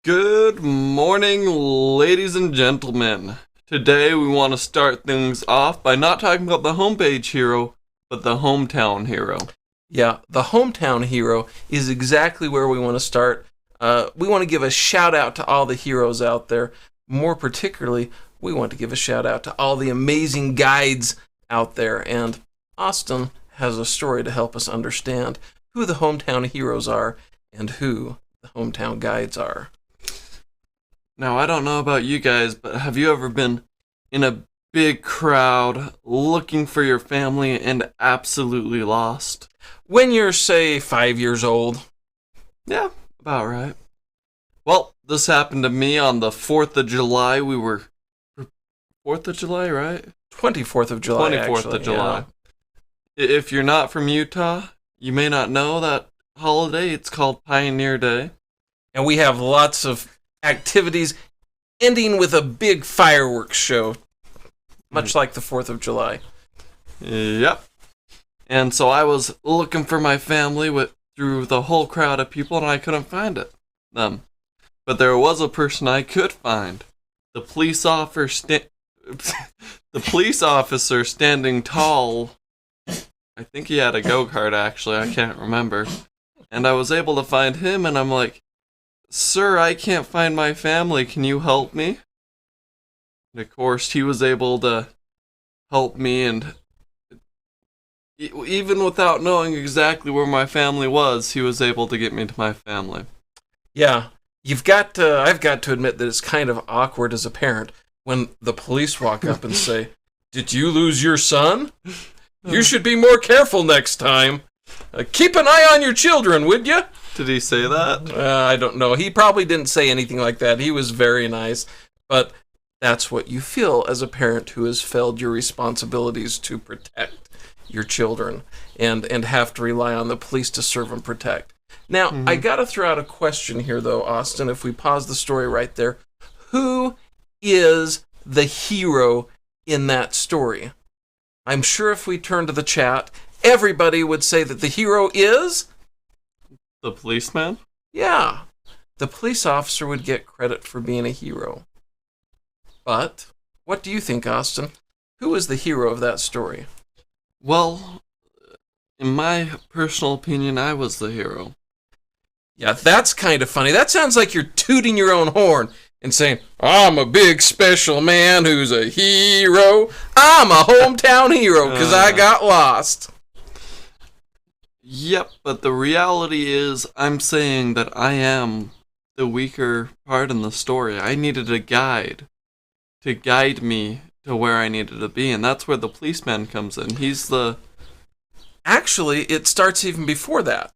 Good morning, ladies and gentlemen. Today we want to start things off by not talking about the homepage hero, but the hometown hero. Yeah, the hometown hero is exactly where we want to start. We want to give a shout out to all the heroes out there. More particularly, we want to give a shout out to all the amazing guides out there. And Austin has a story to help us understand who the hometown heroes are and who the hometown guides are. Now, I don't know about you guys, but have you ever been in a big crowd looking for your family and absolutely lost? When you're, say, 5 years old. Yeah, about right. Well, this happened to me on the 4th of July. We were... 4th of July, right? 24th of July, 24th actually, of July. Yeah. If you're not from Utah, you may not know that holiday. It's called Pioneer Day. And we have lots of activities ending with a big fireworks show, much like the 4th of July. Yep. And so I was looking for my family through the whole crowd of people, and I couldn't find them. But there was a person I could find. The police officer standing tall. I think he had a go-kart, actually. I can't remember. And I was able to find him, and I'm like, "Sir, I can't find my family. Can you help me?" And of course, he was able to help me, and even without knowing exactly where my family was, he was able to get me to my family. Yeah, I've got to admit that it's kind of awkward as a parent when the police walk up and say, "Did you lose your son? You should be more careful next time. Keep an eye on your children, would you?" Did he say that? I don't know. He probably didn't say anything like that. He was very nice. But that's what you feel as a parent who has failed your responsibilities to protect your children and have to rely on the police to serve and protect. Now, I got to throw out a question here, though, Austin, if we pause the story right there. Who is the hero in that story? I'm sure if we turn to the chat, everybody would say that the hero is... the policeman? Yeah, the police officer would get credit for being a hero. But what do you think, Austin? Who is the hero of that story? Well, in my personal opinion, I was the hero. Yeah, that's kind of funny. That sounds like you're tooting your own horn and saying, "I'm a big special man who's a hero. I'm a hometown hero because I got lost." Yep, but the reality is I'm saying that I am the weaker part in the story. I needed a guide to guide me to where I needed to be, and that's where the policeman comes in. He's the... Actually, it starts even before that,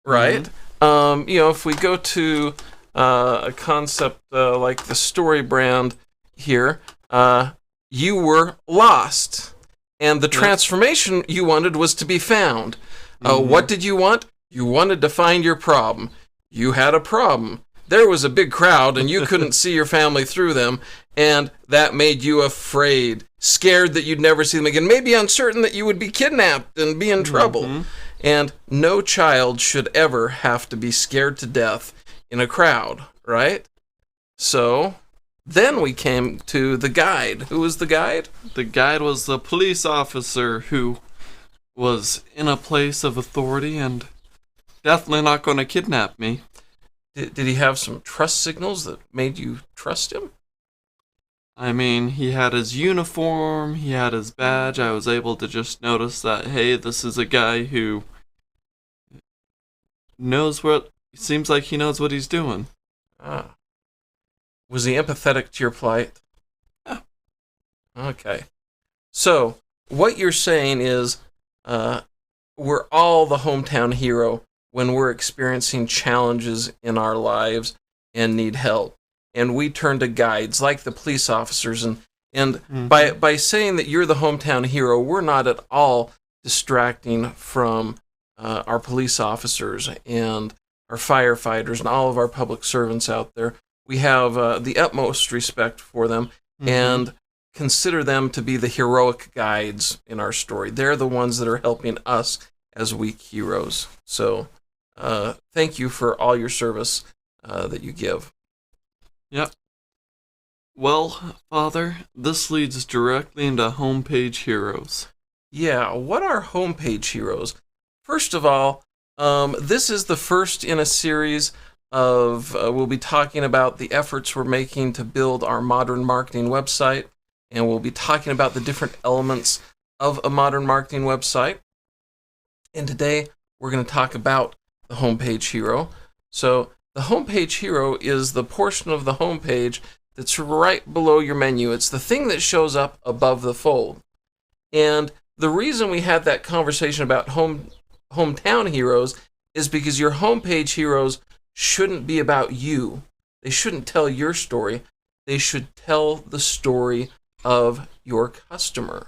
right? If we go to a concept like the story brand here, you were lost, and the transformation you wanted was to be found. What did you want? You wanted to find your problem. You had a problem. There was a big crowd, and you couldn't see your family through them, and that made you afraid, scared that you'd never see them again, maybe uncertain that you would be kidnapped and be in trouble. And no child should ever have to be scared to death in a crowd, right? So then we came to the guide. Who was the guide? The guide was the police officer who was in a place of authority and definitely not going to kidnap me. Did he have some trust signals that made you trust him? I mean, he had his uniform, he had his badge. I was able to just notice that, hey, this is a guy who seems like he knows what he's doing. Ah. Was he empathetic to your plight? Yeah. Okay. So, what you're saying is, we're all the hometown hero when we're experiencing challenges in our lives and need help. And we turn to guides like the police officers. And by saying that you're the hometown hero, we're not at all distracting from our police officers and our firefighters and all of our public servants out there. We have the utmost respect for them and consider them to be the heroic guides in our story. They're the ones that are helping us as weak heroes. So thank you for all your service that you give. Yep. Well, Father, this leads directly into homepage heroes. Yeah, what are homepage heroes? First of all, this is the first in a series of, we'll be talking about the efforts we're making to build our modern marketing website, and we'll be talking about the different elements of a modern marketing website. And today, we're going to talk about the homepage hero. So, the homepage hero is the portion of the homepage that's right below your menu. It's the thing that shows up above the fold. And the reason we had that conversation about hometown heroes is because your homepage heroes shouldn't be about you. They shouldn't tell your story. They should tell the story of your customer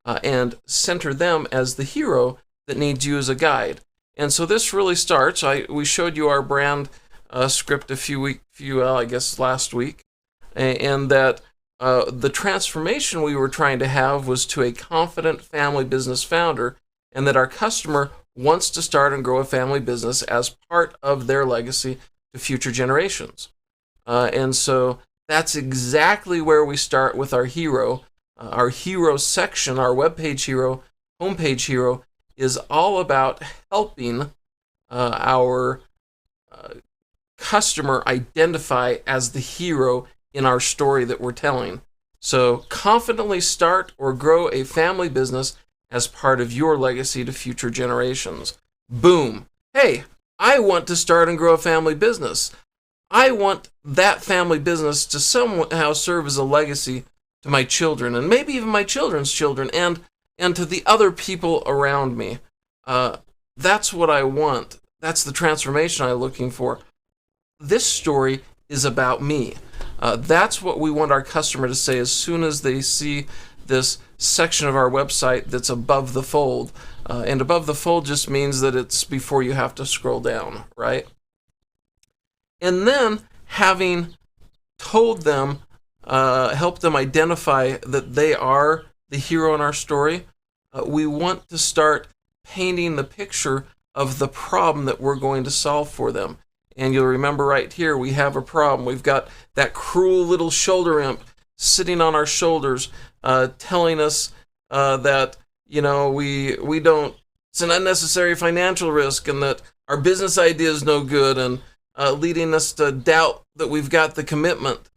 and center them as the hero that needs you as a guide. And so this really starts. We showed you our brand script I guess last week, and that the transformation we were trying to have was to a confident family business founder, and that our customer wants to start and grow a family business as part of their legacy to future generations. And so that's exactly where we start with our hero. Our hero section, our webpage hero, homepage hero, is all about helping our customer identify as the hero in our story that we're telling. So confidently start or grow a family business as part of your legacy to future generations. Boom. Hey, I want to start and grow a family business. I want that family business to somehow serve as a legacy to my children, and maybe even my children's children, and to the other people around me. That's what I want. That's the transformation I'm looking for. This story is about me. That's what we want our customer to say as soon as they see this section of our website that's above the fold. And above the fold just means that it's before you have to scroll down, right? And then having told them, help them identify that they are the hero in our story, we want to start painting the picture of the problem that we're going to solve for them. And you'll remember right here, we have a problem. We've got that cruel little shoulder imp sitting on our shoulders, telling us that, we don't, it's an unnecessary financial risk, and that our business idea is no good, and leading us to doubt that we've got the commitment.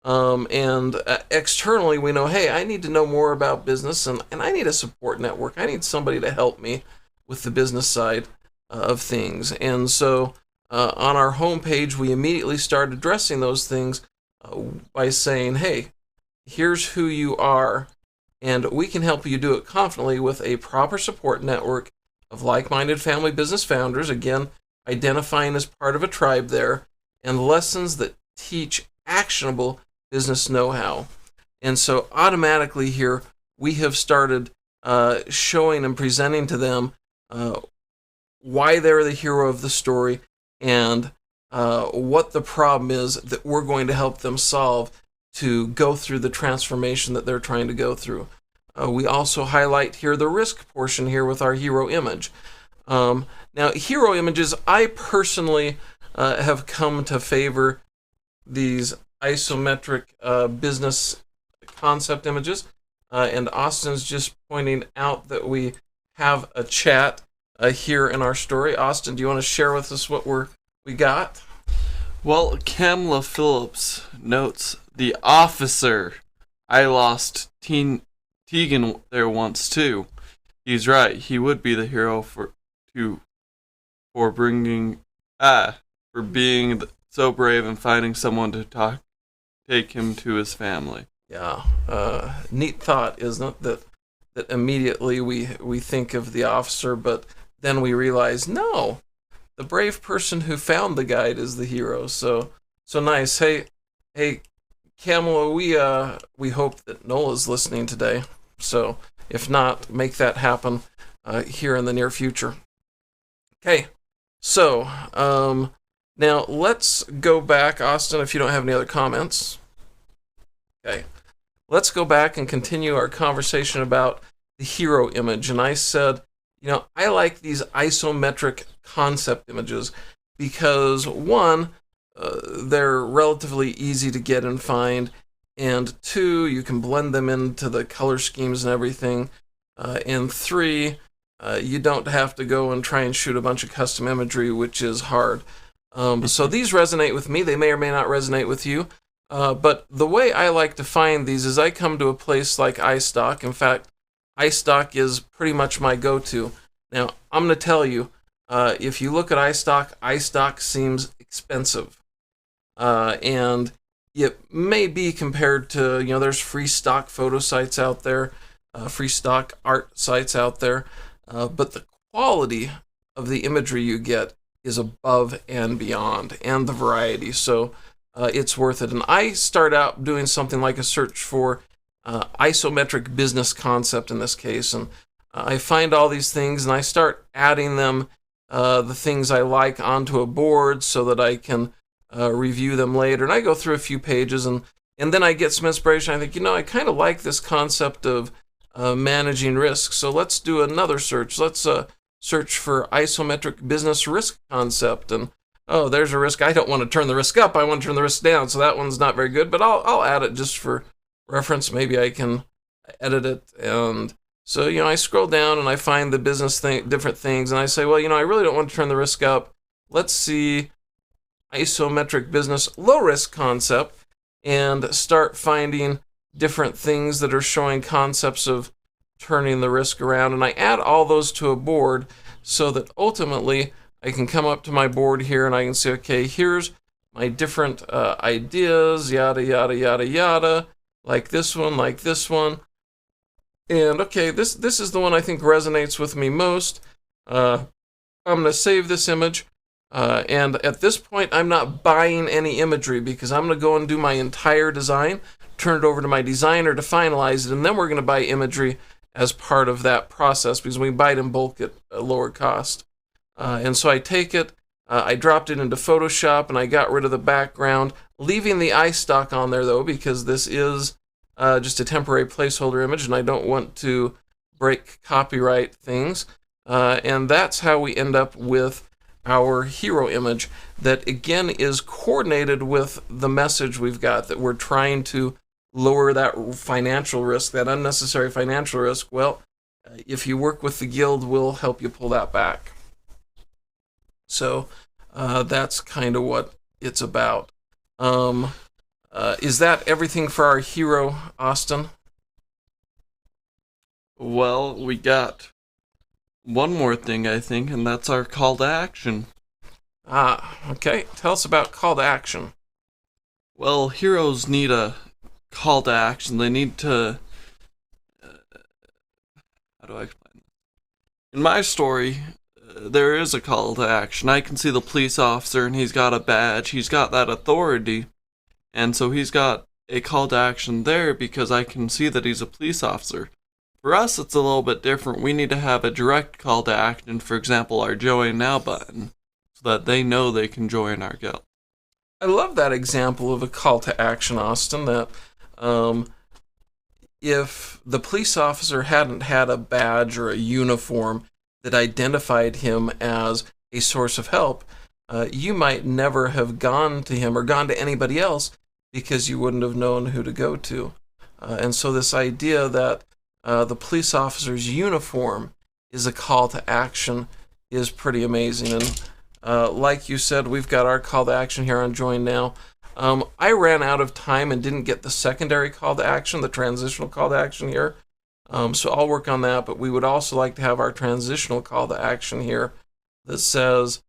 And externally, we know, hey, I need to know more about business, and I need a support network. I need somebody to help me with the business side of things. And so on our homepage, we immediately start addressing those things by saying, hey, here's who you are, and we can help you do it confidently with a proper support network of like-minded family business founders, again, identifying as part of a tribe there, and lessons that teach actionable business know-how. And so automatically here, we have started showing and presenting to them why they're the hero of the story, and what the problem is that we're going to help them solve to go through the transformation that they're trying to go through. We also highlight here the risk portion here with our hero image. Now, hero images, I personally have come to favor these isometric business concept images. And Austin's just pointing out that we have a chat here in our story. Austin, do you want to share with us what we got? Well, Kamla Phillips notes, the officer. I lost Tegan there once too. He's right. He would be the hero for being so brave and finding someone to take him to his family. Yeah, neat thought, isn't it? That immediately we think of the officer, but then we realize, no, the brave person who found the guide is the hero. So nice. Hey, Kamala, we hope that Nola's listening today. So if not, make that happen here in the near future. Okay, so now let's go back, Austin, if you don't have any other comments. Okay, let's go back and continue our conversation about the hero image. And I said, I like these isometric concept images because, one, they're relatively easy to get and find. And 2, you can blend them into the color schemes and everything. And 3, you don't have to go and try and shoot a bunch of custom imagery, which is hard. So these resonate with me. They may or may not resonate with you. But the way I like to find these is I come to a place like iStock. In fact, iStock is pretty much my go-to. Now, I'm going to tell you, if you look at iStock seems expensive. And it may be compared to, there's free stock photo sites out there, free stock art sites out there, but the quality of the imagery you get is above and beyond, and the variety, so it's worth it. And I start out doing something like a search for isometric business concept in this case, and I find all these things and I start adding them, the things I like, onto a board so that I can review them later. And I go through a few pages and then I get some inspiration. I think, I kind of like this concept of managing risk, so let's do another search. Let's search for isometric business risk concept, and oh, there's a risk. I don't want to turn the risk up. I want to turn the risk down, so that one's not very good, but I'll add it just for reference. Maybe I can edit it. And so, I scroll down and I find the business different things, and I say, well, I really don't want to turn the risk up. Let's see isometric business low risk concept, and start finding different things that are showing concepts of turning the risk around. And I add all those to a board so that ultimately I can come up to my board here and I can say, okay, here's my different ideas, yada, yada, yada, yada, like this one, like this one. And okay, this is the one I think resonates with me most. I'm going to save this image. And at this point, I'm not buying any imagery because I'm going to go and do my entire design, turn it over to my designer to finalize it, and then we're going to buy imagery as part of that process because we buy it in bulk at a lower cost. And so I take it, I dropped it into Photoshop, and I got rid of the background, leaving the iStock on there though, because this is just a temporary placeholder image, and I don't want to break copyright things. And that's how we end up with our hero image that, again, is coordinated with the message we've got, that we're trying to lower that financial risk, that unnecessary financial risk. Well, if you work with the guild, we'll help you pull that back. So that's kind of what it's about. Is that everything for our hero, Austin? Well, we got one more thing, I think, and that's our call to action. Okay. Tell us about call to action. Well, heroes need a call to action. They need to... how do I explain this? In my story, there is a call to action. I can see the police officer, and he's got a badge. He's got that authority. And so he's got a call to action there because I can see that he's a police officer. For us, it's a little bit different. We need to have a direct call to action, for example, our Join Now button, so that they know they can join our guild. I love that example of a call to action, Austin, that if the police officer hadn't had a badge or a uniform that identified him as a source of help, you might never have gone to him or gone to anybody else because you wouldn't have known who to go to. And so this idea that the police officer's uniform is a call to action is pretty amazing. And like you said, we've got our call to action here on Join Now. I ran out of time and didn't get the secondary call to action, the transitional call to action here. So I'll work on that, but we would also like to have our transitional call to action here that says,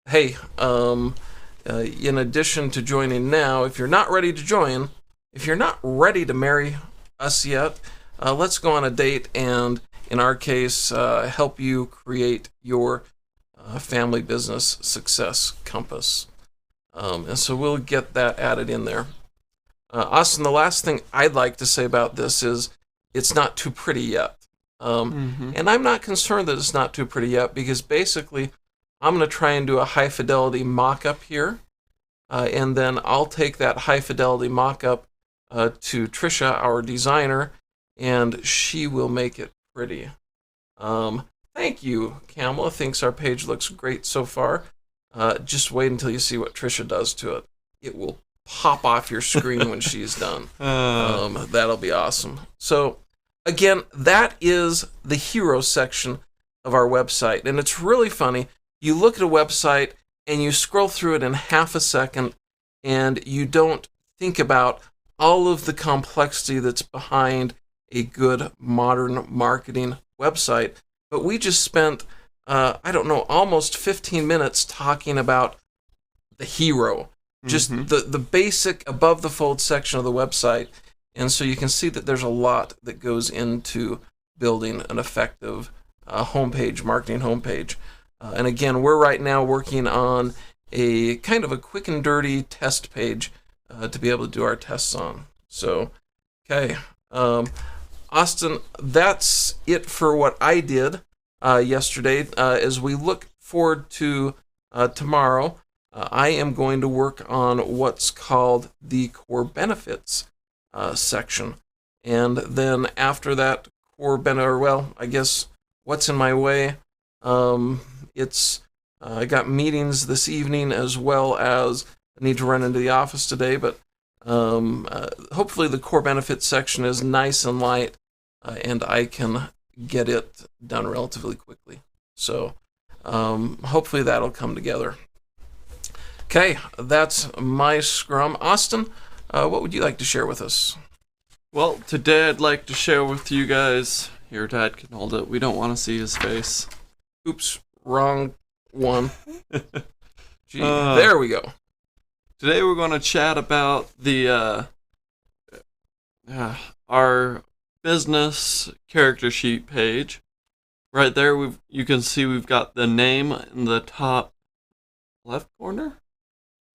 hey, in addition to joining now, if you're not ready to join, if you're not ready to marry us yet, let's go on a date and, in our case, help you create your family business success compass. And so we'll get that added in there. Austin, the last thing I'd like to say about this is it's not too pretty yet. And I'm not concerned that it's not too pretty yet because basically I'm going to try and do a high fidelity mock-up here. And then I'll take that high fidelity mock-up to Trisha, our designer, and she will make it pretty. Thank you. Kamala thinks our page looks great so far. Just wait until you see what Trisha does to it. it will pop off your screen when she's done. Uh, That'll be awesome. So, again, that is the hero section of our website. And it's really funny. You look at a website and you scroll through it in half a second, and you don't think about all of the complexity that's behind a good modern marketing website. But we just spent, almost 15 minutes talking about the hero, just the basic above the fold section of the website. And so you can see that there's a lot that goes into building an effective marketing homepage. And again, we're right now working on a kind of a quick and dirty test page to be able to do our tests on. So, okay. Austin, that's it for what I did yesterday. As we look forward to tomorrow, I am going to work on what's called the core benefits section. And then after that I guess what's in my way, I got meetings this evening as well as I need to run into the office today, but hopefully the core benefits section is nice and light, and I can get it done relatively quickly. So hopefully that'll come together. Okay, that's my scrum. Austin, what would you like to share with us? well, today I'd like to share with you guys. Here, Dad can hold it. We don't want to see his face. Oops, wrong one. Gee, there we go. Today we're going to chat about our business character sheet page. Right there, you can see we've got the name in the top left corner.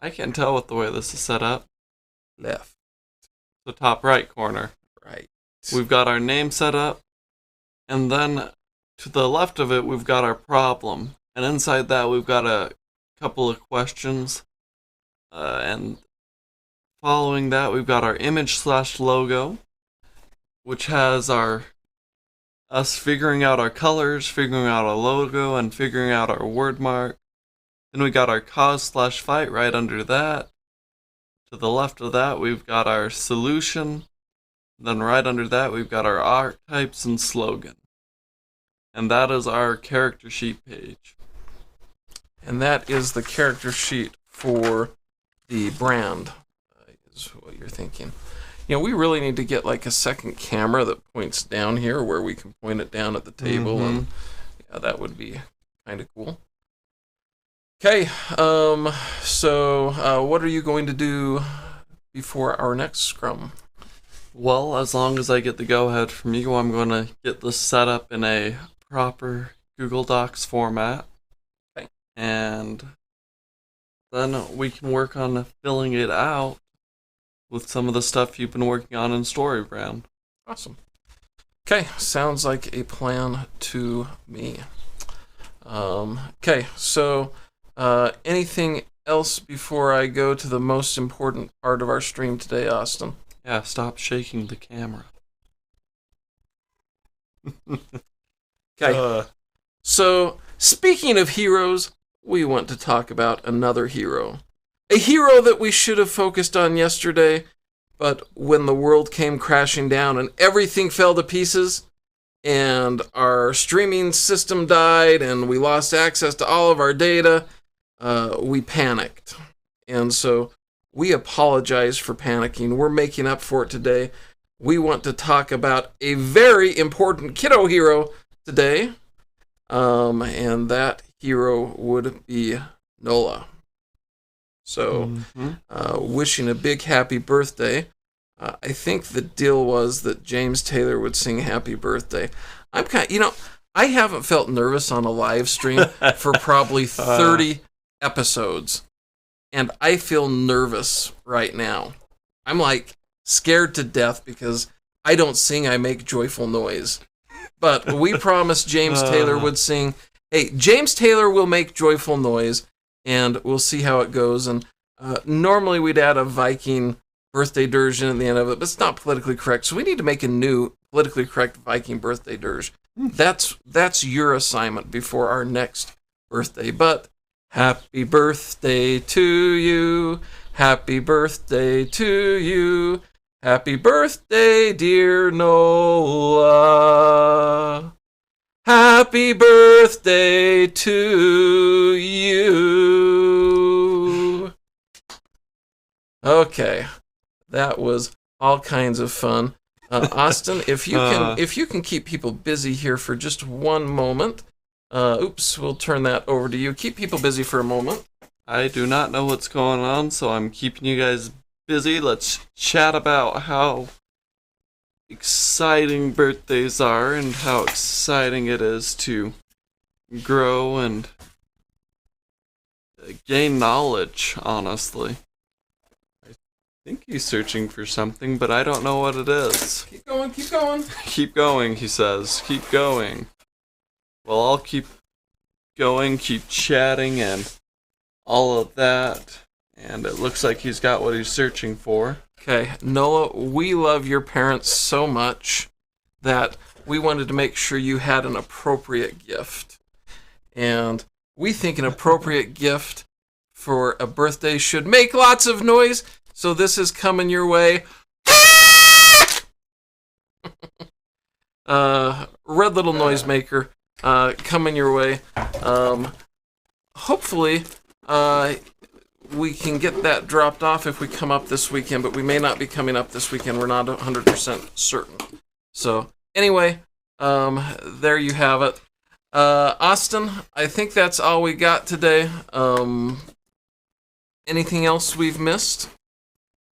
I can't tell with the way this is set up. Left. The top right corner. Right. We've got our name set up, and then to the left of it, we've got our problem. And inside that, we've got a couple of questions. And following that, we've got our image/logo, which has us figuring out our colors, figuring out our logo, and figuring out our word mark. Then we got our cause/fight right under that. To the left of that, we've got our solution. Then right under that, we've got our archetypes and slogan. And that is our character sheet page. And that is the character sheet for the brand, is what you're thinking. You know, we really need to get like a second camera that points down here where we can point it down at the table, and yeah, that would be kind of cool. Okay, so what are you going to do before our next scrum? Well, as long as I get the go-ahead from you, I'm going to get this set up in a proper Google Docs format. Okay. And then we can work on filling it out with some of the stuff you've been working on in StoryBrand. Awesome. Okay, sounds like a plan to me. Okay, so anything else before I go to the most important part of our stream today, Austin? Yeah, stop shaking the camera. Okay. So, speaking of heroes, we want to talk about another hero. A hero that we should have focused on yesterday, but when the world came crashing down and everything fell to pieces, and our streaming system died, and we lost access to all of our data, we panicked. And so, we apologize for panicking. We're making up for it today. We want to talk about a very important kiddo hero today. And that hero would be Nola. So, wishing a big happy birthday. I think the deal was that James Taylor would sing happy birthday. I haven't felt nervous on a live stream for probably 30 episodes. And I feel nervous right now. I'm like scared to death because I don't sing, I make joyful noise. But we promised James Taylor would sing. Hey, James Taylor will make joyful noise, and we'll see how it goes. And normally we'd add a Viking birthday dirge in at the end of it, but it's not politically correct. So we need to make a new politically correct Viking birthday dirge. That's your assignment before our next birthday. But happy birthday to you. Happy birthday to you. Happy birthday, dear Nola. Happy birthday to you. Okay, that was all kinds of fun. Austin, if you can keep people busy here for just one moment. We'll turn that over to you. Keep people busy for a moment. I do not know what's going on, so I'm keeping you guys busy. Let's chat about how exciting birthdays are and how exciting it is to grow and gain knowledge, honestly. I think he's searching for something, but I don't know what it is. Keep going, keep going. Keep going, he says. Keep going. Well, I'll keep going, keep chatting, and all of that. And it looks like he's got what he's searching for. Okay, Nola, we love your parents so much that we wanted to make sure you had an appropriate gift. And we think an appropriate gift for a birthday should make lots of noise, so this is coming your way. Red Little Noisemaker, coming your way. Hopefully, we can get that dropped off if we come up this weekend, but we may not be coming up this weekend. We're not 100% certain. So, anyway, there you have it. Austin, I think that's all we got today. Anything else we've missed?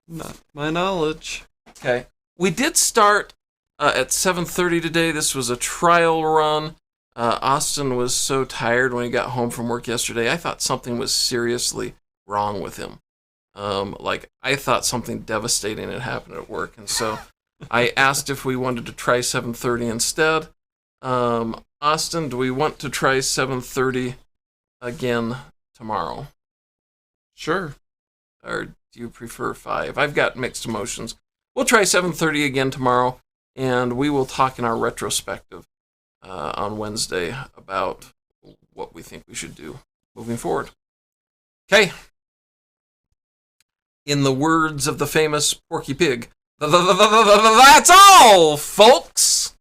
Not to my knowledge. Okay. We did start at 7:30 today. This was a trial run. Austin was so tired when he got home from work yesterday. I thought something was seriously wrong with him. I thought something devastating had happened at work, and so I asked if we wanted to try 7:30 instead. Austin, do we want to try 7:30 again tomorrow? Sure. Or do you prefer 5? I've got mixed emotions. We'll try 7:30 again tomorrow, and we will talk in our retrospective on Wednesday about what we think we should do moving forward. Okay. In the words of the famous Porky Pig, that's all, folks!